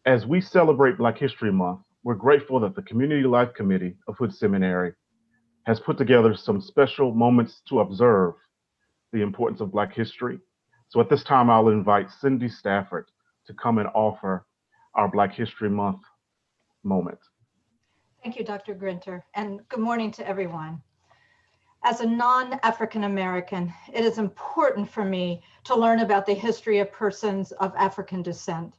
As we celebrate Black History Month, we're grateful that the Community Life Committee of Hood Seminary has put together some special moments to observe the importance of Black history. So at this time, I'll invite Cindy Stafford to come and offer our Black History Month moment. Thank you, Dr. Grinter, and good morning to everyone. As a non-African American, it is important for me to learn about the history of persons of African descent.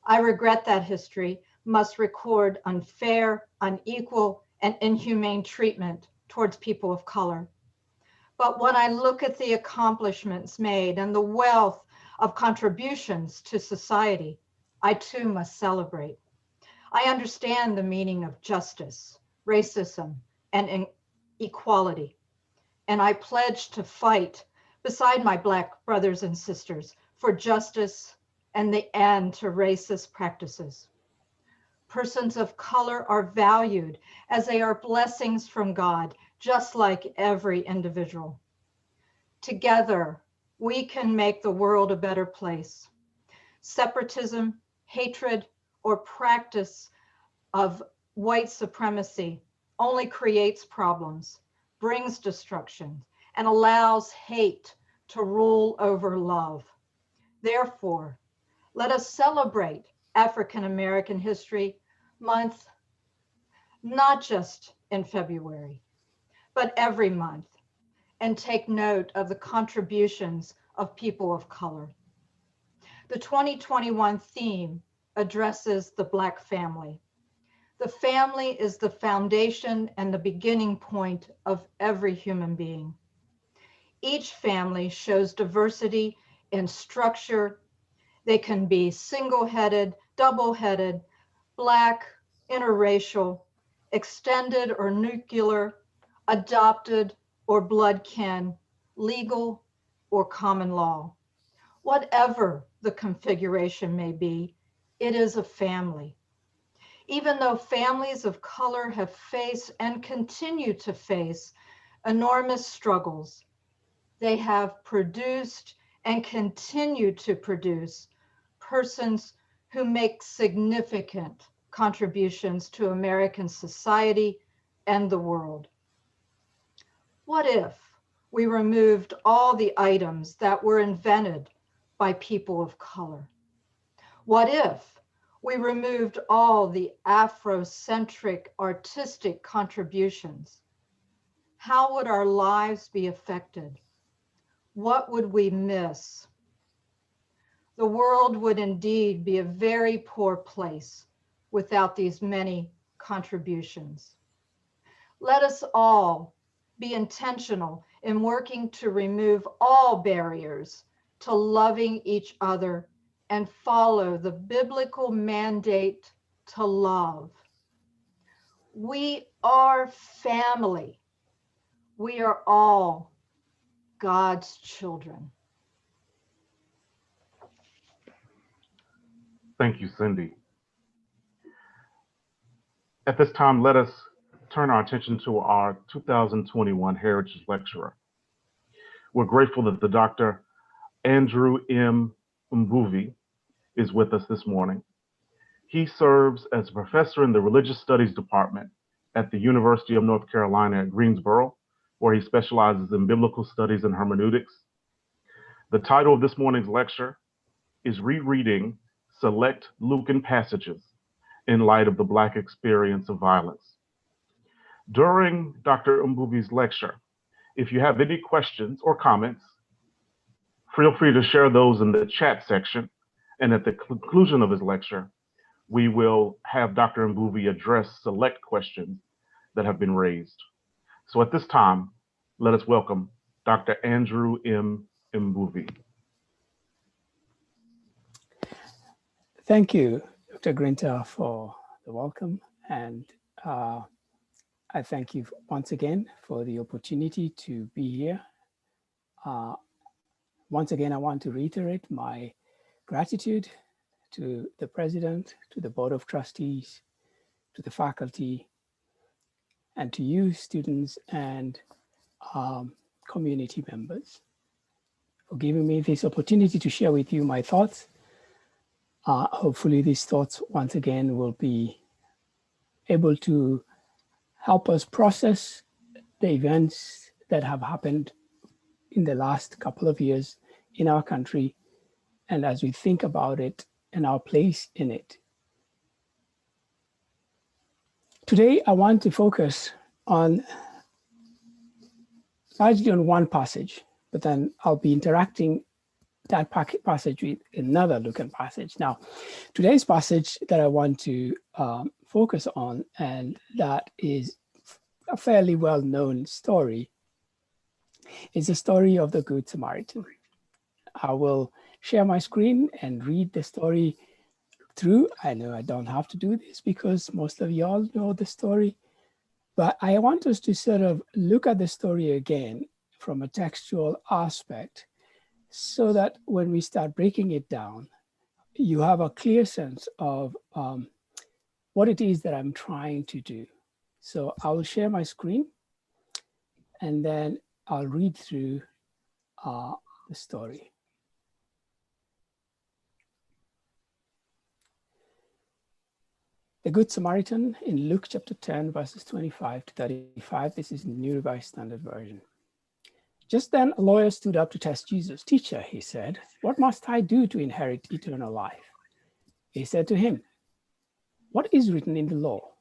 I regret that history must record unfair, unequal, and inhumane treatment towards people of color. But when I look at the accomplishments made and the wealth of contributions to society, I too must celebrate. I understand the meaning of justice, racism, and equality, and I pledge to fight beside my Black brothers and sisters for justice and the end to racist practices. Persons of color are valued as they are blessings from God, just like every individual. Together, we can make the world a better place. Separatism, hatred, or practice of white supremacy only creates problems, brings destruction, and allows hate to rule over love. Therefore, let us celebrate African American History Month, not just in February, but every month, and take note of the contributions of people of color. The 2021 theme addresses the Black family. The family is the foundation and the beginning point of every human being. Each family shows diversity in structure. They can be single-headed, double-headed, Black, interracial, extended or nuclear, adopted or blood kin, legal or common law. Whatever the configuration may be, it is a family. Even though families of color have faced and continue to face enormous struggles, they have produced and continue to produce persons who make significant contributions to American society and the world. What if we removed all the items that were invented by people of color? What if we removed all the Afrocentric artistic contributions? How would our lives be affected? What would we miss? The world would indeed be a very poor place without these many contributions. Let us all be intentional in working to remove all barriers to loving each other and follow the biblical mandate to love. We are family. We are all God's children. Thank you, Cindy. At this time, let us turn our attention to our 2021 Heritage Lecturer. We're grateful that the Dr. Andrew M. Mbuvi is with us this morning. He serves as a professor in the Religious Studies Department at the University of North Carolina at Greensboro, where he specializes in biblical studies and hermeneutics. The title of this morning's lecture is Rereading Select Lucan Passages in Light of the Black Experience of Violence. During Dr. Mbuvi's lecture, if you have any questions or comments, feel free to share those in the chat section. And at the conclusion of his lecture, we will have Dr. Mbuvi address select questions that have been raised. So at this time, let us welcome Dr. Andrew M. Mbuvi. Thank you, Dr. Grinter, for the welcome. And I thank you once again for the opportunity to be here. Once again, I want to reiterate my gratitude to the president, to the board of trustees, to the faculty, and to you students and community members for giving me this opportunity to share with you my thoughts Hopefully these thoughts once again will be able to help us process the events that have happened in the last couple of years in our country, and as we think about it and our place in it. Today, I want to focus largely on one passage, but then I'll be interacting that passage with another Lucan passage. Now, today's passage that I want to focus on, and that is a fairly well-known story, is the story of the Good Samaritan. I will share my screen and read the story through. I know I don't have to do this because most of y'all know the story, but I want us to sort of look at the story again from a textual aspect, so that when we start breaking it down, you have a clear sense of what it is that I'm trying to do. So I will share my screen and then I'll read through the story. The Good Samaritan in Luke chapter 10, verses 25 to 35. This is the New Revised Standard Version. Just then a lawyer stood up to test Jesus. "Teacher," he said, "what must I do to inherit eternal life?" He said to him, "What is written in the law?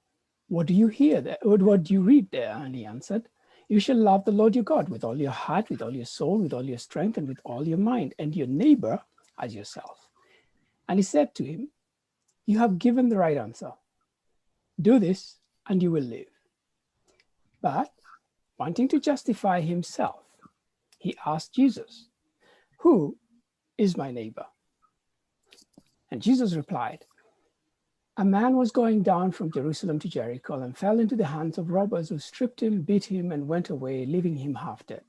What do you hear there? What do you read there?" And he answered, "You shall love the Lord your God with all your heart, with all your soul, with all your strength, and with all your mind, and your neighbor as yourself." And he said to him, "You have given the right answer. Do this and you will live." But wanting to justify himself, he asked Jesus, "Who is my neighbor?" And Jesus replied, "A man was going down from Jerusalem to Jericho and fell into the hands of robbers who stripped him, beat him, and went away, leaving him half dead.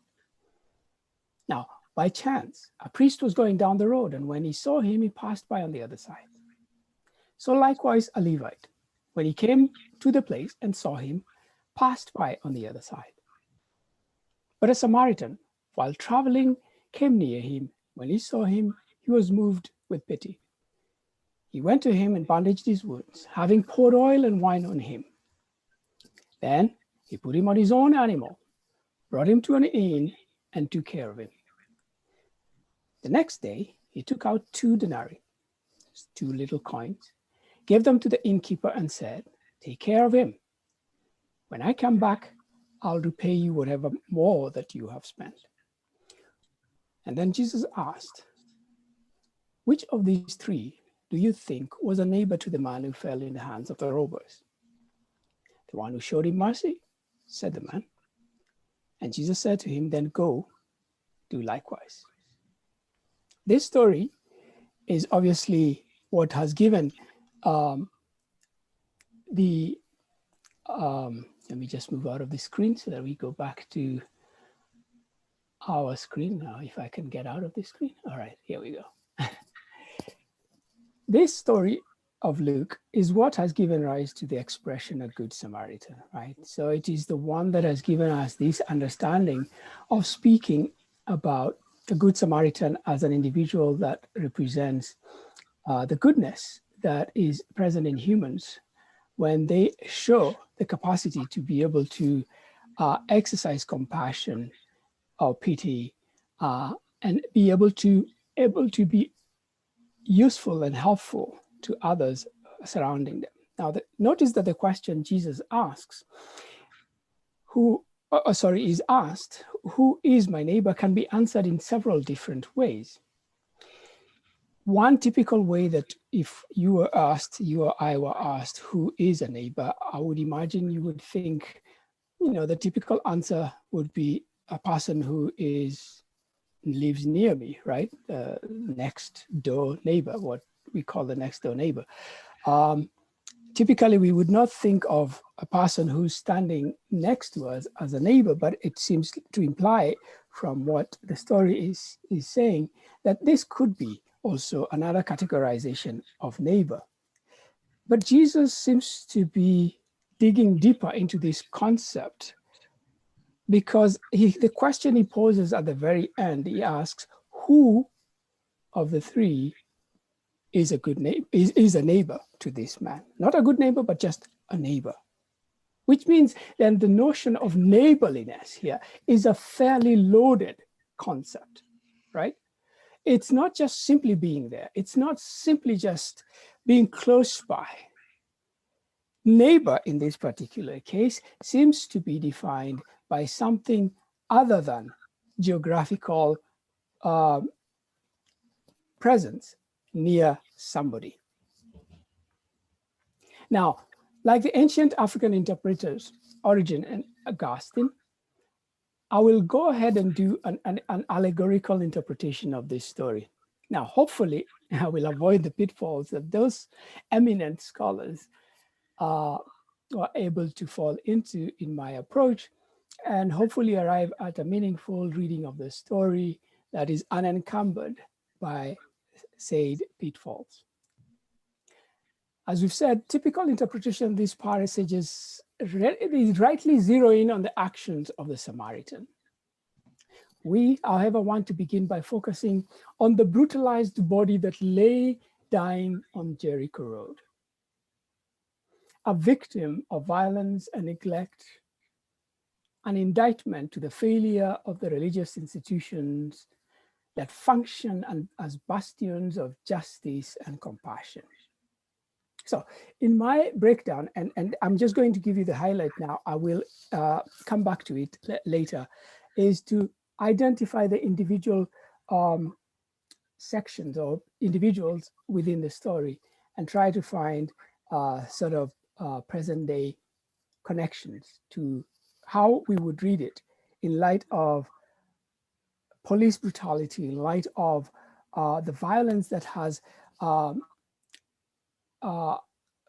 Now, by chance, a priest was going down the road, and when he saw him, he passed by on the other side. So likewise, a Levite, when he came to the place and saw him, passed by on the other side. But a Samaritan, while traveling, came near him. When he saw him, he was moved with pity. He went to him and bandaged his wounds, having poured oil and wine on him. Then he put him on his own animal, brought him to an inn, and took care of him. The next day, he took out 2 denarii, 2 little coins, gave them to the innkeeper and said, "Take care of him. When I come back, I'll repay you whatever more that you have spent." And then Jesus asked, "Which of these 3 do you think was a neighbor to the man who fell in the hands of the robbers?" "The one who showed him mercy," said the man. And Jesus said to him, "Then go, do likewise." This story is obviously what has given let me just move out of the screen so that we go back to our screen now, if I can get out of the screen. All right, here we go. This story of Luke is what has given rise to the expression a Good Samaritan, right? So it is the one that has given us this understanding of speaking about the Good Samaritan as an individual that represents the goodness that is present in humans when they show the capacity to be able to exercise compassion or pity and be able to be useful and helpful to others surrounding them. Now, notice that the question Jesus asks, is asked, "Who is my neighbor?" can be answered in several different ways. One typical way that if you or I were asked, "Who is a neighbor?" I would imagine you would think, the typical answer would be a person who lives near me, right? Next door neighbor, what we call the next door neighbor. Typically, we would not think of a person who's standing next to us as a neighbor, but it seems to imply from what the story is saying that this could be also another categorization of neighbor. But Jesus seems to be digging deeper into this concept, because the question he poses at the very end, he asks, "Who of the 3 is a good neighbor, is a neighbor to this man. Not a good neighbor, but just a neighbor. Which means then the notion of neighborliness here is a fairly loaded concept, right? It's not just simply being there. It's not simply just being close by. Neighbor in this particular case seems to be defined by something other than geographical presence near somebody. Now, like the ancient African interpreters, Origen and Augustine, I will go ahead and do an allegorical interpretation of this story. Now, hopefully, I will avoid the pitfalls that those eminent scholars are able to fall into in my approach, and hopefully arrive at a meaningful reading of the story that is unencumbered by said pitfalls. As we've said, typical interpretation of these passages is rightly zeroing on the actions of the Samaritan. We, however, want to begin by focusing on the brutalized body that lay dying on Jericho Road. A victim of violence and neglect, an indictment to the failure of the religious institutions that function as bastions of justice and compassion. So in my breakdown, and I'm just going to give you the highlight now, I will come back to it later, is to identify the individual sections or individuals within the story and try to find sort of present day connections to how we would read it in light of police brutality, in light of the violence that has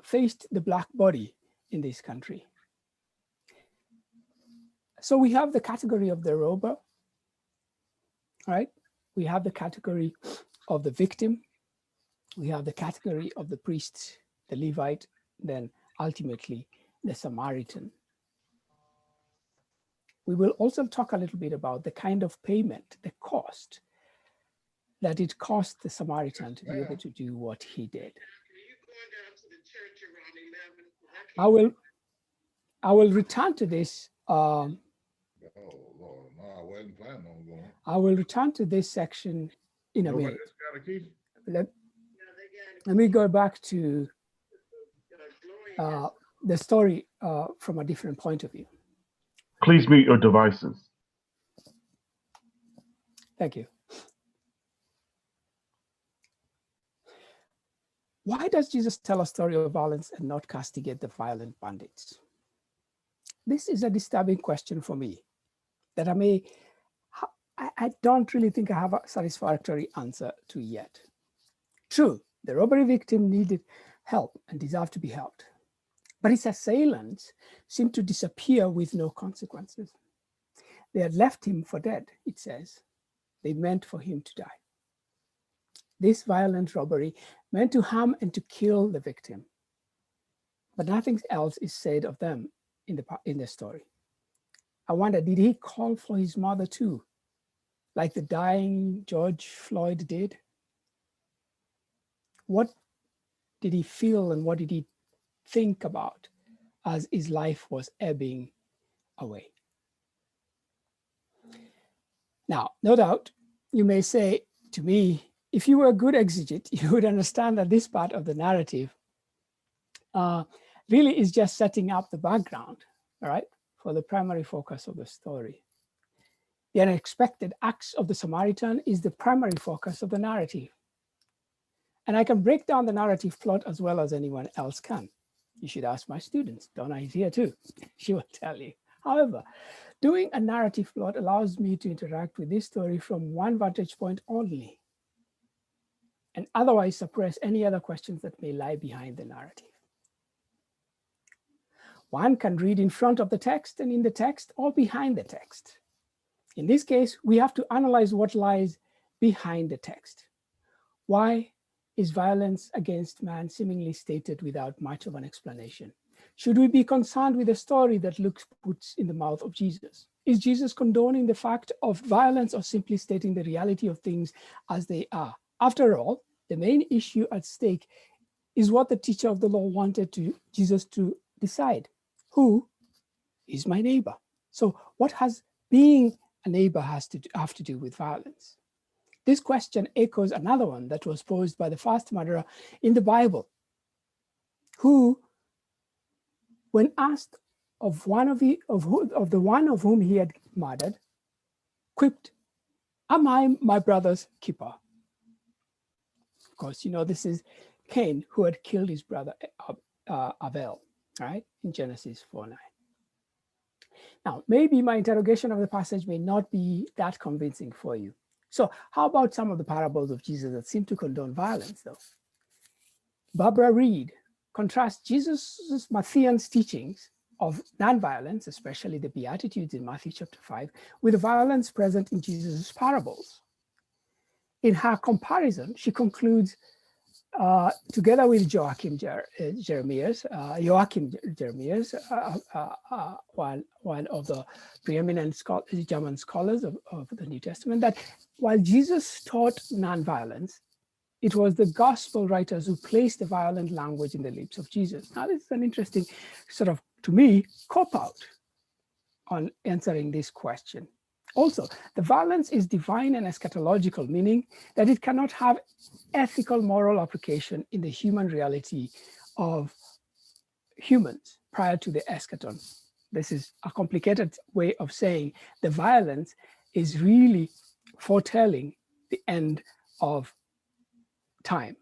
faced the Black body in this country. So we have the category of the robber, right? We have the category of the victim. We have the category of the priest, the Levite, then ultimately the Samaritan. We will also talk a little bit about the kind of payment, the cost that it cost the Samaritan to be able to do what he did. I will return to this. I will return to this section in a minute. Let me go back to the story from a different point of view. Please mute your devices. Thank you. Why does Jesus tell a story of violence and not castigate the violent bandits? This is a disturbing question for me that I don't really think I have a satisfactory answer to yet. True, the robbery victim needed help and deserved to be helped, but his assailants seemed to disappear with no consequences. They had left him for dead, it says. They meant for him to die. This violent robbery meant to harm and to kill the victim, but nothing else is said of them in the story. I wonder, did he call for his mother too, like the dying George Floyd did? What did he feel and what did he think about as his life was ebbing away? Now, no doubt, you may say to me, if you were a good exegete, you would understand that this part of the narrative really is just setting up the background, all right, for the primary focus of the story. The unexpected acts of the Samaritan is the primary focus of the narrative. And I can break down the narrative plot as well as anyone else can. You should ask my students. Donna is here too. She will tell you. However, doing a narrative plot allows me to interact with this story from one vantage point only, and otherwise suppress any other questions that may lie behind the narrative. One can read in front of the text and in the text or behind the text. In this case, we have to analyze what lies behind the text. Why is violence against man seemingly stated without much of an explanation? Should we be concerned with a story that Luke puts in the mouth of Jesus? Is Jesus condoning the fact of violence or simply stating the reality of things as they are? After all, The main issue at stake is what the teacher of the law wanted Jesus to decide. Who is my neighbor? So what has being a neighbor have to do with violence? This question echoes another one that was posed by the first murderer in the Bible, who, when asked of the one of whom he had murdered, quipped, "Am I my brother's keeper?" Of course, you know, this is Cain, who had killed his brother Abel, right, in Genesis 4:9. Now, maybe my interrogation of the passage may not be that convincing for you. So how about some of the parables of Jesus that seem to condone violence, though? Barbara Reed contrasts Jesus' Matthean's teachings of nonviolence, especially the Beatitudes in Matthew chapter 5, with the violence present in Jesus' parables. In her comparison, she concludes, together with Joachim Jeremias, one of the preeminent German scholars of the New Testament, that while Jesus taught nonviolence, it was the gospel writers who placed the violent language in the lips of Jesus. Now, this is an interesting sort of, to me, cop-out on answering this question. Also, the violence is divine and eschatological, meaning that it cannot have ethical moral application in the human reality of humans prior to the eschaton. This is a complicated way of saying the violence is really foretelling the end of time,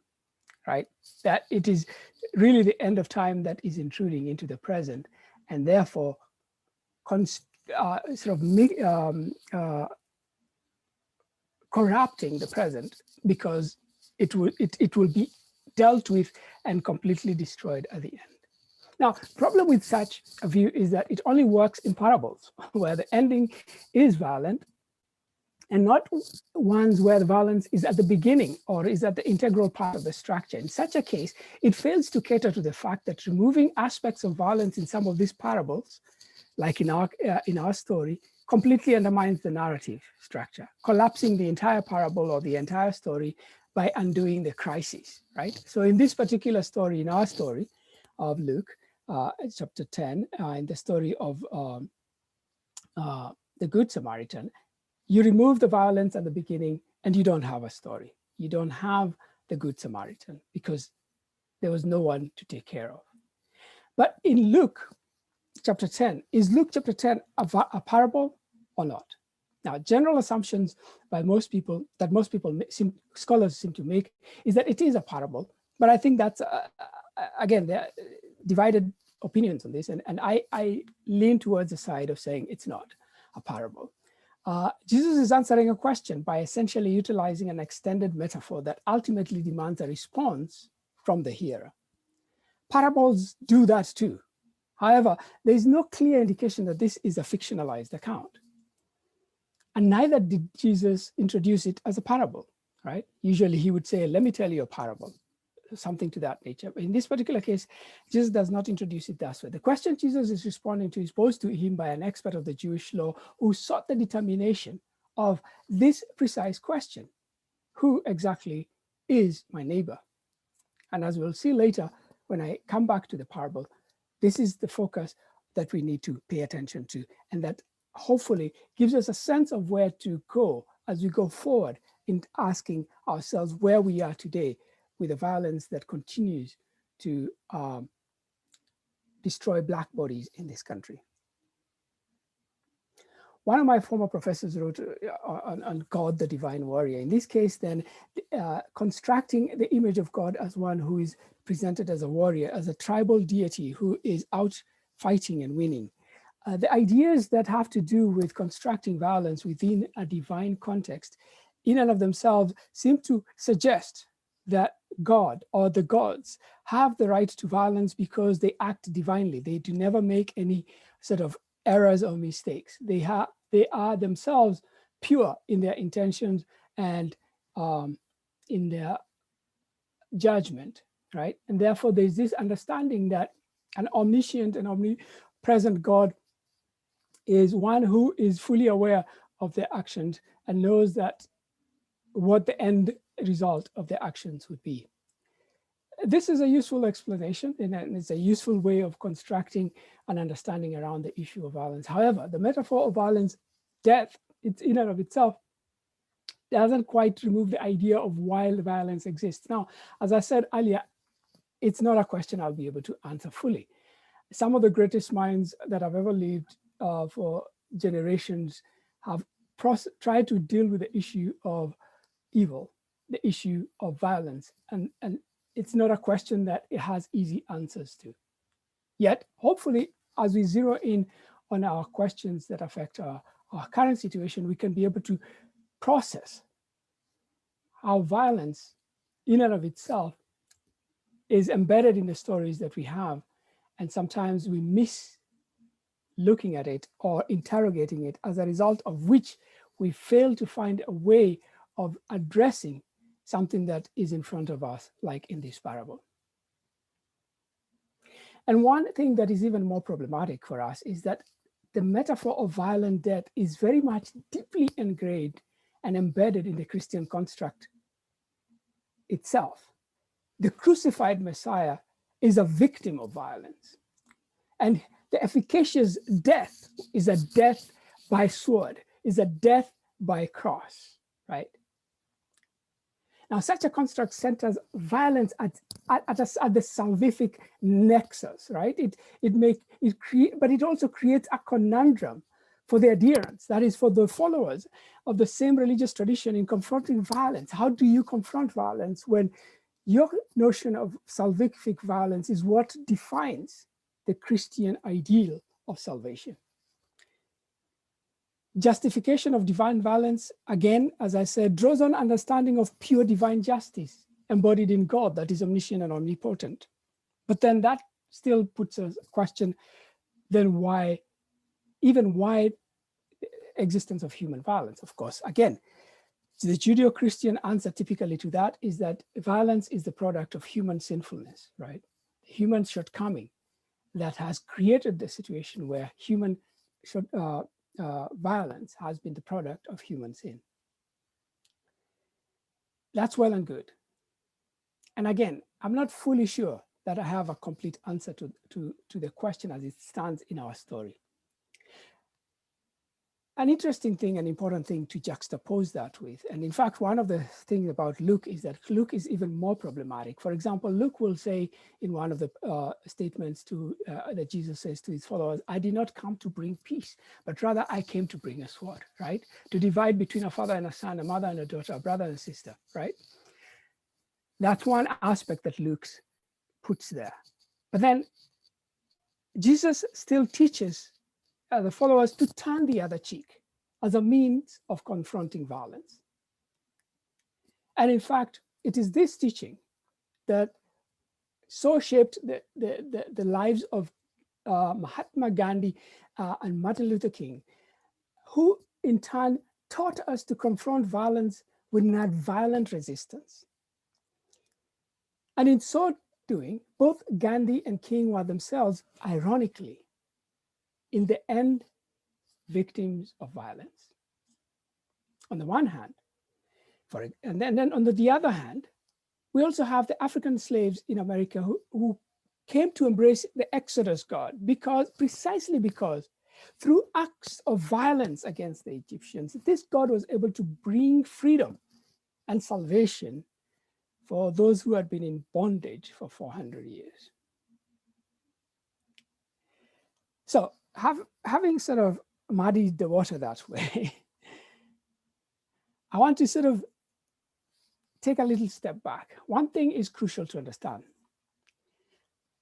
right? That it is really the end of time that is intruding into the present, and therefore corrupting the present, because it will be dealt with and completely destroyed at the end. Now, problem with such a view is that it only works in parables where the ending is violent, and not ones where the violence is at the beginning or is at the integral part of the structure. In such a case, it fails to cater to the fact that removing aspects of violence in some of these parables, like in our story, completely undermines the narrative structure, collapsing the entire parable or the entire story by undoing the crisis, right? So in this particular story, in our story of Luke, chapter 10, in the story of the Good Samaritan, you remove the violence at the beginning and you don't have a story. You don't have the Good Samaritan because there was no one to take care of. But in Luke chapter 10, is Luke chapter 10 a parable or not? Now, general assumptions by scholars seem to make is that it is a parable, but I think that's, again, there are divided opinions on this, and I lean towards the side of saying it's not a parable. Jesus is answering a question by essentially utilizing an extended metaphor that ultimately demands a response from the hearer. Parables do that too. However, there is no clear indication that this is a fictionalized account. And neither did Jesus introduce it as a parable, right? Usually he would say, let me tell you a parable, something to that nature. But in this particular case, Jesus does not introduce it that way. The question Jesus is responding to is posed to him by an expert of the Jewish law who sought the determination of this precise question: who exactly is my neighbor? And as we'll see later, when I come back to the parable, this is the focus that we need to pay attention to, and that hopefully gives us a sense of where to go as we go forward in asking ourselves where we are today with the violence that continues to destroy Black bodies in this country. One of my former professors wrote on God, the divine warrior. In this case, then, constructing the image of God as one who is presented as a warrior, as a tribal deity who is out fighting and winning. The ideas that have to do with constructing violence within a divine context, in and of themselves, seem to suggest that God or the gods have the right to violence because they act divinely. They do never make any sort of errors or mistakes. They are themselves pure in their intentions and in their judgment, right? And therefore, there's this understanding that an omniscient and omnipresent God is one who is fully aware of their actions and knows that what the end result of their actions would be. This is a useful explanation, and it's a useful way of constructing an understanding around the issue of violence. However, the metaphor of violence, death, it's in and of itself, doesn't quite remove the idea of why violence exists. Now, as I said earlier, it's not a question I'll be able to answer fully. Some of the greatest minds that have ever lived for generations have tried to deal with the issue of evil, the issue of violence, and it's not a question that it has easy answers to. Yet, hopefully, as we zero in on our questions that affect our current situation, we can be able to process how violence in and of itself is embedded in the stories that we have. And sometimes we miss looking at it or interrogating it, as a result of which we fail to find a way of addressing something that is in front of us, like in this parable. And one thing that is even more problematic for us is that the metaphor of violent death is very much deeply ingrained and embedded in the Christian construct itself. The crucified Messiah is a victim of violence. And the efficacious death is a death by sword, is a death by cross, right? Now, such a construct centers violence at the salvific nexus, right? But it also creates a conundrum for the adherents, that is, for the followers of the same religious tradition in confronting violence. How do you confront violence when your notion of salvific violence is what defines the Christian ideal of salvation? Justification of divine violence, again, as I said, draws on understanding of pure divine justice embodied in God that is omniscient and omnipotent. But then that still puts a question, then why existence of human violence? Of course, again, the Judeo-Christian answer typically to that is that violence is the product of human sinfulness, right? Human shortcoming that has created the situation where human violence has been the product of human sin. That's well and good. And again, I'm not fully sure that I have a complete answer to the question as it stands in our story. An interesting thing, an important thing to juxtapose that with, and in fact, one of the things about Luke is that Luke is even more problematic. For example, Luke will say in one of the statements that Jesus says to his followers, "I did not come to bring peace, but rather I came to bring a sword," right? To divide between a father and a son, a mother and a daughter, a brother and a sister, right? That's one aspect that Luke puts there. But then Jesus still teaches the followers to turn the other cheek as a means of confronting violence. And in fact, it is this teaching that so shaped the lives of Mahatma Gandhi and Martin Luther King, who in turn taught us to confront violence with nonviolent resistance. And in so doing, both Gandhi and King were themselves, ironically, in the end, victims of violence. On the one hand, and then on the other hand, we also have the African slaves in America who came to embrace the Exodus God precisely because through acts of violence against the Egyptians, this God was able to bring freedom and salvation for those who had been in bondage for 400 years. So having sort of muddied the water that way, I want to sort of take a little step back. One thing is crucial to understand.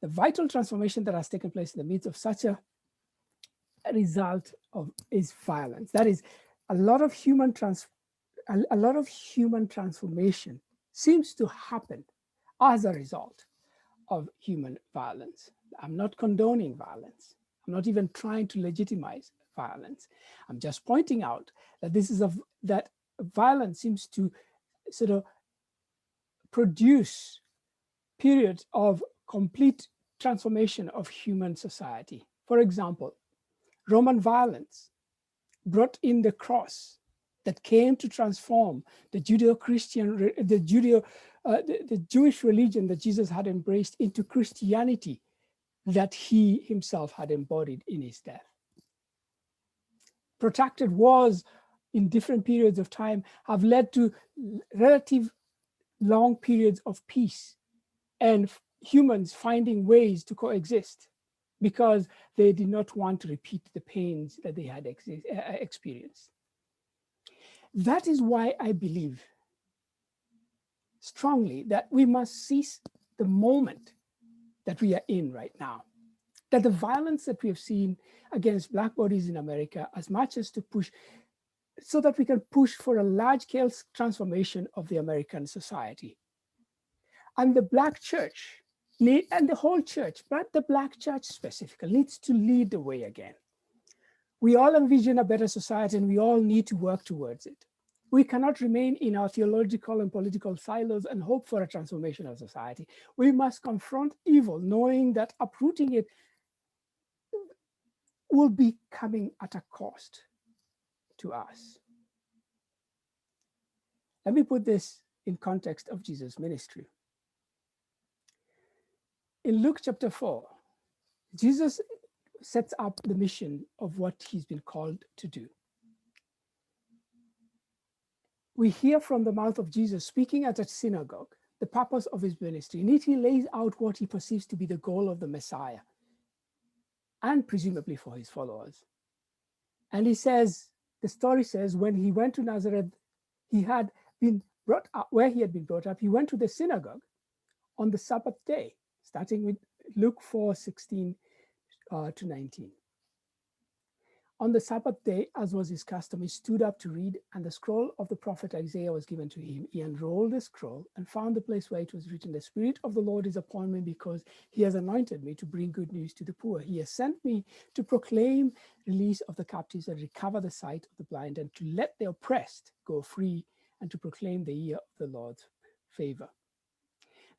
The vital transformation that has taken place in the midst of such a result is violence. That is, a lot of human transformation seems to happen as a result of human violence. I'm not condoning violence. I'm not even trying to legitimize violence. I'm just pointing out that that violence seems to sort of produce periods of complete transformation of human society. For example, Roman violence brought in the cross that came to transform the Judeo-Christian, the Jewish religion that Jesus had embraced into Christianity that he himself had embodied in his death. Protracted wars in different periods of time have led to relative long periods of peace and humans finding ways to coexist because they did not want to repeat the pains that they had experienced. That is why I believe strongly that we must seize the moment that we are in right now. That the violence that we have seen against Black bodies in America, as much as to push, so that we can push for a large-scale transformation of the American society. And the Black church, and the whole church, but the Black church specifically, needs to lead the way again. We all envision a better society and we all need to work towards it. We cannot remain in our theological and political silos and hope for a transformation of society. We must confront evil, knowing that uprooting it will be coming at a cost to us. Let me put this in context of Jesus' ministry. In Luke chapter 4, Jesus sets up the mission of what he's been called to do. We hear from the mouth of Jesus speaking at a synagogue, the purpose of his ministry. In it, he lays out what he perceives to be the goal of the Messiah, and presumably for his followers. And he says, the story says, when he went to Nazareth, he had been brought up, where he had been brought up, he went to the synagogue on the Sabbath day, starting with Luke 4:16 to 19. On the Sabbath day, as was his custom, he stood up to read, and the scroll of the prophet Isaiah was given to him. He unrolled the scroll and found the place where it was written, "The Spirit of the Lord is upon me, because he has anointed me to bring good news to the poor. He has sent me to proclaim release of the captives and recover the sight of the blind, and to let the oppressed go free, and to proclaim the year of the Lord's favor."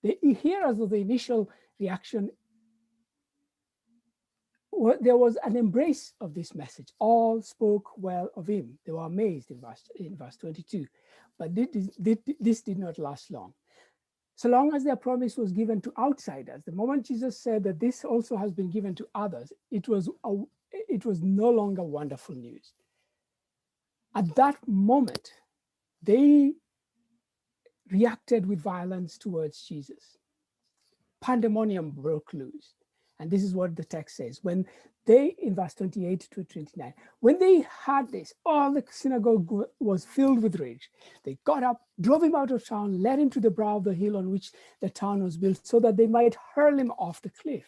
Here, as was the initial reaction, there was an embrace of this message. All spoke well of him. They were amazed in verse 22. But this did not last long. So long as their promise was given to outsiders, the moment Jesus said that this also has been given to others, it was no longer wonderful news. At that moment, they reacted with violence towards Jesus. Pandemonium broke loose. And this is what the text says. When they, in verse 28 to 29, when they heard this, all the synagogue was filled with rage. They got up, drove him out of town, led him to the brow of the hill on which the town was built, so that they might hurl him off the cliff.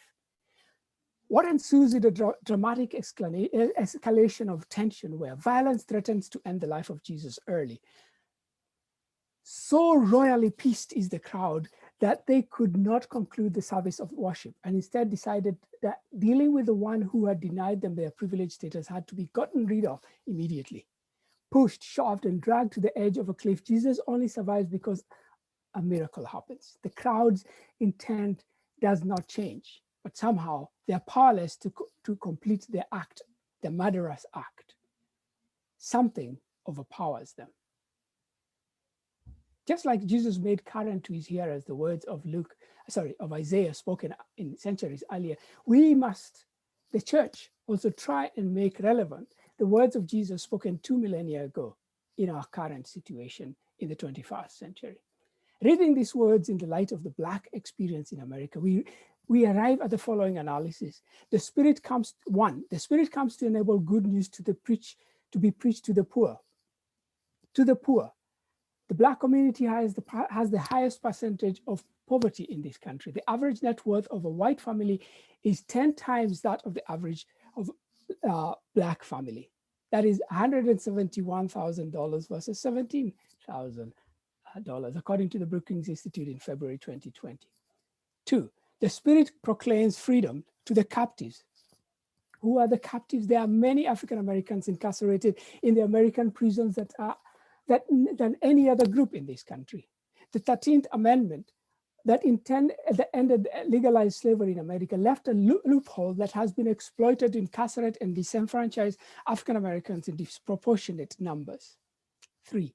What ensues is a dramatic escalation of tension, where violence threatens to end the life of Jesus early. So royally pissed is the crowd that they could not conclude the service of worship, and instead decided that dealing with the one who had denied them their privileged status had to be gotten rid of immediately. Pushed, shoved, and dragged to the edge of a cliff, Jesus only survives because a miracle happens. The crowd's intent does not change, but somehow they are powerless to complete their act, the murderous act. Something overpowers them. Just like Jesus made current to his hearers the words of Isaiah spoken in centuries earlier, we must, the church, also try and make relevant the words of Jesus spoken 2 millennia ago in our current situation in the 21st century. Reading these words in the light of the Black experience in America, we arrive at the following analysis. The Spirit comes to enable good news to be preached to the poor. To the poor. The Black community has the highest percentage of poverty in this country. The average net worth of a white family is 10 times that of the average of Black family. That is $171,000 versus $17,000, according to the Brookings Institute in February 2020. 2, the Spirit proclaims freedom to the captives. Who are the captives? There are many African Americans incarcerated in the American prisons than any other group in this country. The 13th Amendment that ended legalized slavery in America left a loophole that has been exploited to incarcerate and disenfranchise African Americans in disproportionate numbers. 3,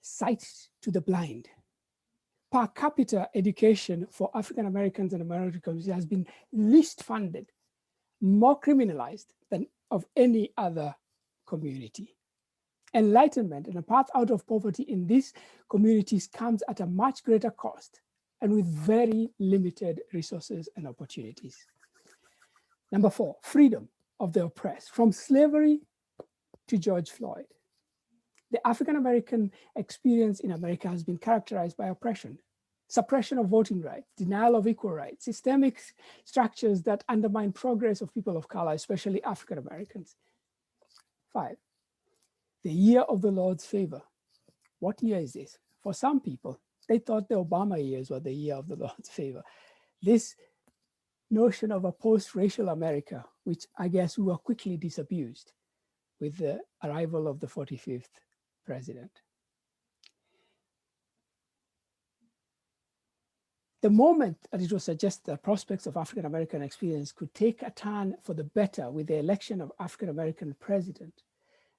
sight to the blind. Per capita education for African Americans and Americans has been least funded, more criminalized than of any other community. Enlightenment and a path out of poverty in these communities comes at a much greater cost and with very limited resources and opportunities. Number 4, freedom of the oppressed. From slavery to George Floyd, the African-American experience in America has been characterized by oppression, suppression of voting rights, denial of equal rights, systemic structures that undermine progress of people of color, especially African-Americans. 5, the year of the Lord's favor. What year is this? For some people, they thought the Obama years were the year of the Lord's favor. This notion of a post-racial America, which I guess we were quickly disabused with the arrival of the 45th president. The moment that it was suggested that prospects of African-American experience could take a turn for the better with the election of African-American president,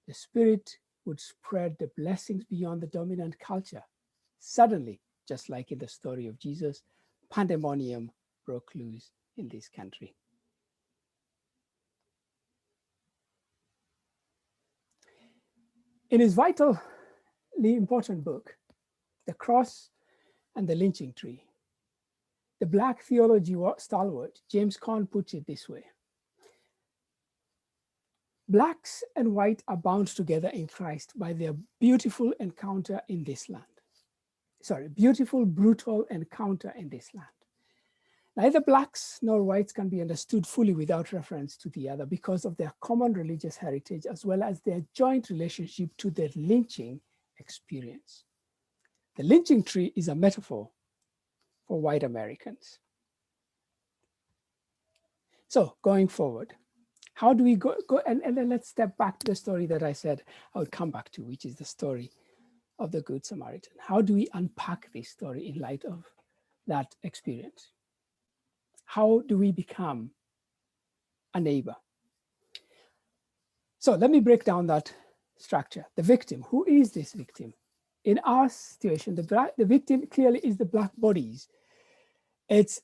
the spirit would spread the blessings beyond the dominant culture. Suddenly, just like in the story of Jesus, pandemonium broke loose in this country. In his vitally important book, The Cross and the Lynching Tree, the Black theology stalwart James Cone puts it this way: Blacks and white are bound together in Christ by their beautiful encounter in this land. Sorry, beautiful, brutal encounter in this land. Neither blacks nor whites can be understood fully without reference to the other because of their common religious heritage, as well as their joint relationship to the lynching experience. The lynching tree is a metaphor for white Americans. So going forward, how do we go and then let's step back to the story that I said I would come back to, which is the story of the Good Samaritan. How do we unpack this story in light of that experience? How do we become a neighbor? So let me break down that structure. The victim, who is this victim? In our situation, the victim clearly is the black bodies. It's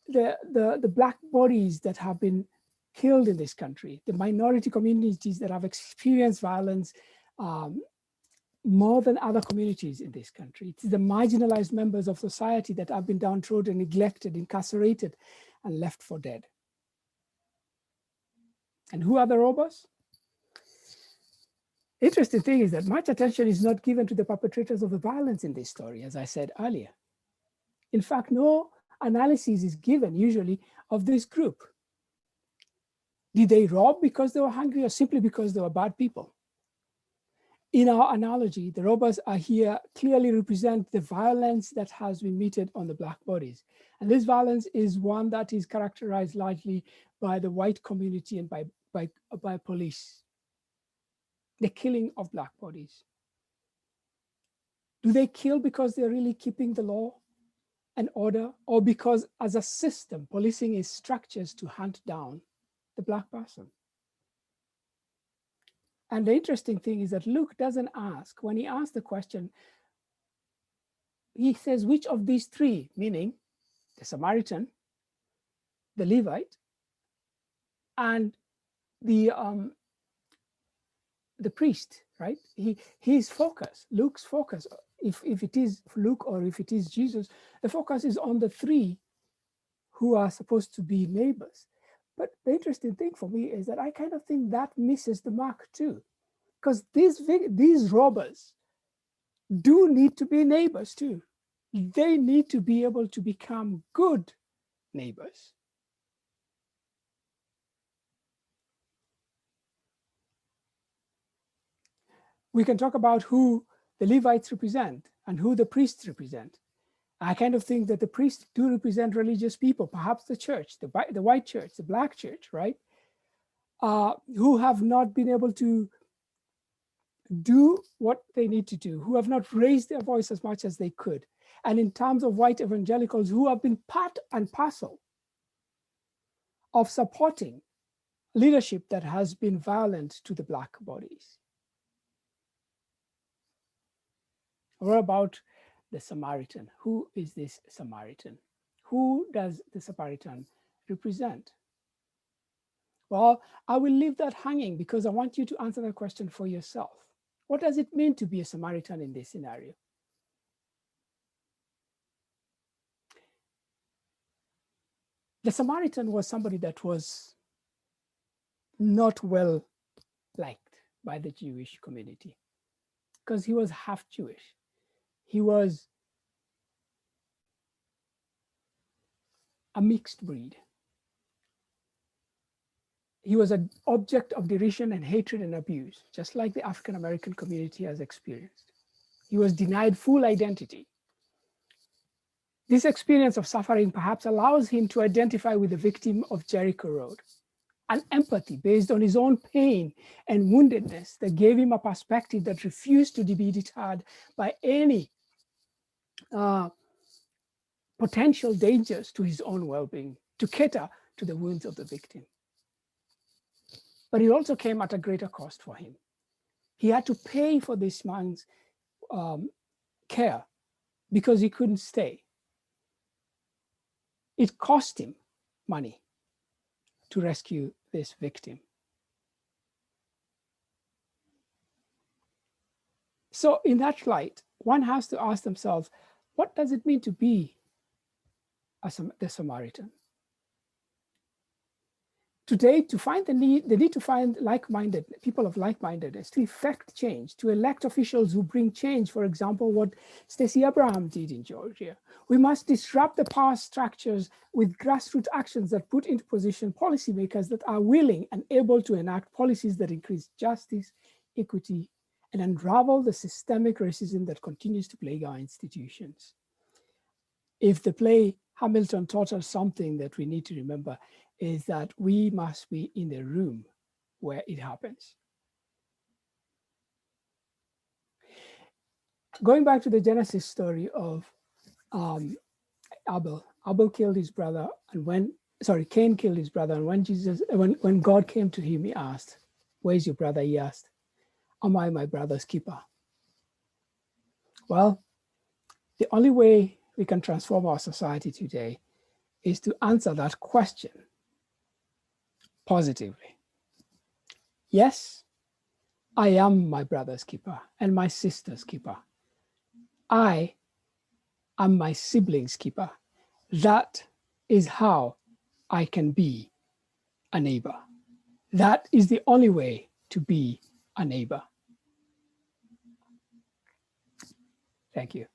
the black bodies that have been killed in this country, the minority communities that have experienced violence more than other communities in this country. It's the marginalized members of society that have been downtrodden, neglected, incarcerated, and left for dead. And who are the robbers? Interesting thing is that much attention is not given to the perpetrators of the violence in this story, as I said earlier. In fact, no analysis is given usually of this group. Did they rob because they were hungry or simply because they were bad people? In our analogy, the robbers are here clearly represent the violence that has been meted on the black bodies. And this violence is one that is characterized largely by the white community and by police. The killing of black bodies. Do they kill because they're really keeping the law and order, or because as a system, policing is structures to hunt down the black person? And the interesting thing is that Luke doesn't ask, when he asks the question, he says, which of these three, meaning the Samaritan, the Levite, and the priest, right? His focus, Luke's focus, if it is Luke or if it is Jesus, the focus is on the three who are supposed to be neighbors. But the interesting thing for me is that I kind of think that misses the mark too, because these robbers do need to be neighbors too. They need to be able to become good neighbors. We can talk about who the Levites represent and who the priests represent. I kind of think that the priests do represent religious people, perhaps the church, the white church, the black church, right? Who have not been able to do what they need to do, who have not raised their voice as much as they could. And in terms of white evangelicals, who have been part and parcel of supporting leadership that has been violent to the black bodies. What about the Samaritan? Who is this Samaritan? Who does the Samaritan represent? Well, I will leave that hanging because I want you to answer that question for yourself. What does it mean to be a Samaritan in this scenario? The Samaritan was somebody that was not well liked by the Jewish community because he was half Jewish. He was a mixed breed. He was an object of derision and hatred and abuse, just like the African American community has experienced. He was denied full identity. This experience of suffering perhaps allows him to identify with the victim of Jericho Road, an empathy based on his own pain and woundedness that gave him a perspective that refused to be deterred by any potential dangers to his own well-being, to cater to the wounds of the victim. But it also came at a greater cost for him. He had to pay for this man's care because he couldn't stay. It cost him money to rescue this victim. So in that light, one has to ask themselves, what does it mean to be the Samaritan? Today, to find the need to find like-minded people of like-mindedness, to effect change, to elect officials who bring change, for example, what Stacey Abraham did in Georgia. We must disrupt the power structures with grassroots actions that put into position policymakers that are willing and able to enact policies that increase justice, equity, and unravel the systemic racism that continues to plague our institutions. If the play Hamilton taught us something that we need to remember, is that we must be in the room where it happens. Going back to the Genesis story of Abel killed his brother, and Cain killed his brother, and when God came to him, he asked, "Where's your brother?" He asked, "Am I my brother's keeper?" Well, the only way we can transform our society today is to answer that question positively. Yes, I am my brother's keeper and my sister's keeper. I am my sibling's keeper. That is how I can be a neighbor. That is the only way to be a neighbor. Thank you.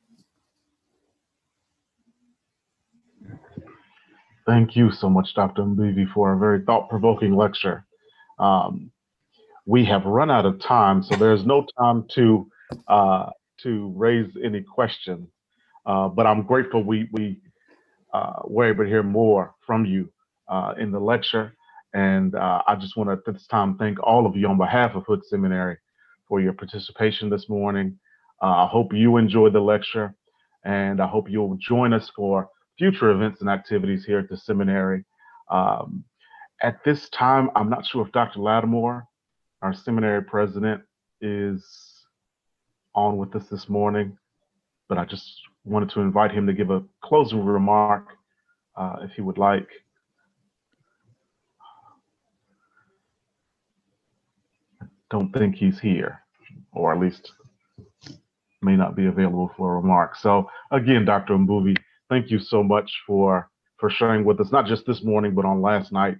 Thank you so much, Dr. Mbivi, for a very thought-provoking lecture. We have run out of time, so there's no time to raise any questions. But I'm grateful we were able to hear more from you in the lecture. And I just want to at this time thank all of you on behalf of Hood Seminary for your participation this morning. I hope you enjoyed the lecture, and I hope you'll join us for future events and activities here at the seminary. At this time, I'm not sure if Dr. Lattimore, our seminary president, is on with us this morning, but I just wanted to invite him to give a closing remark if he would like. I don't think he's here, or at least may not be available for a remark. So again, Dr. Mbuvi, thank you so much for sharing with us, not just this morning, but on last night.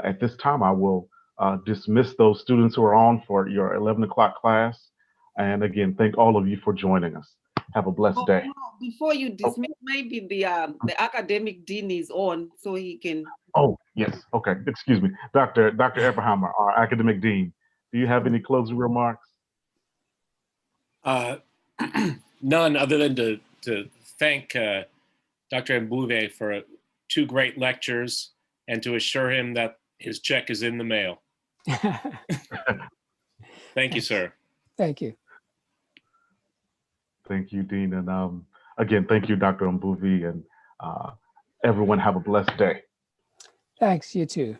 At this time, I will dismiss those students who are on for your 11 o'clock class. And again, thank all of you for joining us. Have a blessed day. Before you dismiss, maybe the academic dean is on, so he can. Oh, yes. Okay. Excuse me. Dr. Eberheimer, our academic dean, do you have any closing remarks? None, other than to thank Dr. Mbuve for 2 great lectures and to assure him that his check is in the mail. Thank you, sir. Thank you. Thank you, Dean. And again, thank you, Dr. Mbuvi, and everyone have a blessed day. Thanks, you too.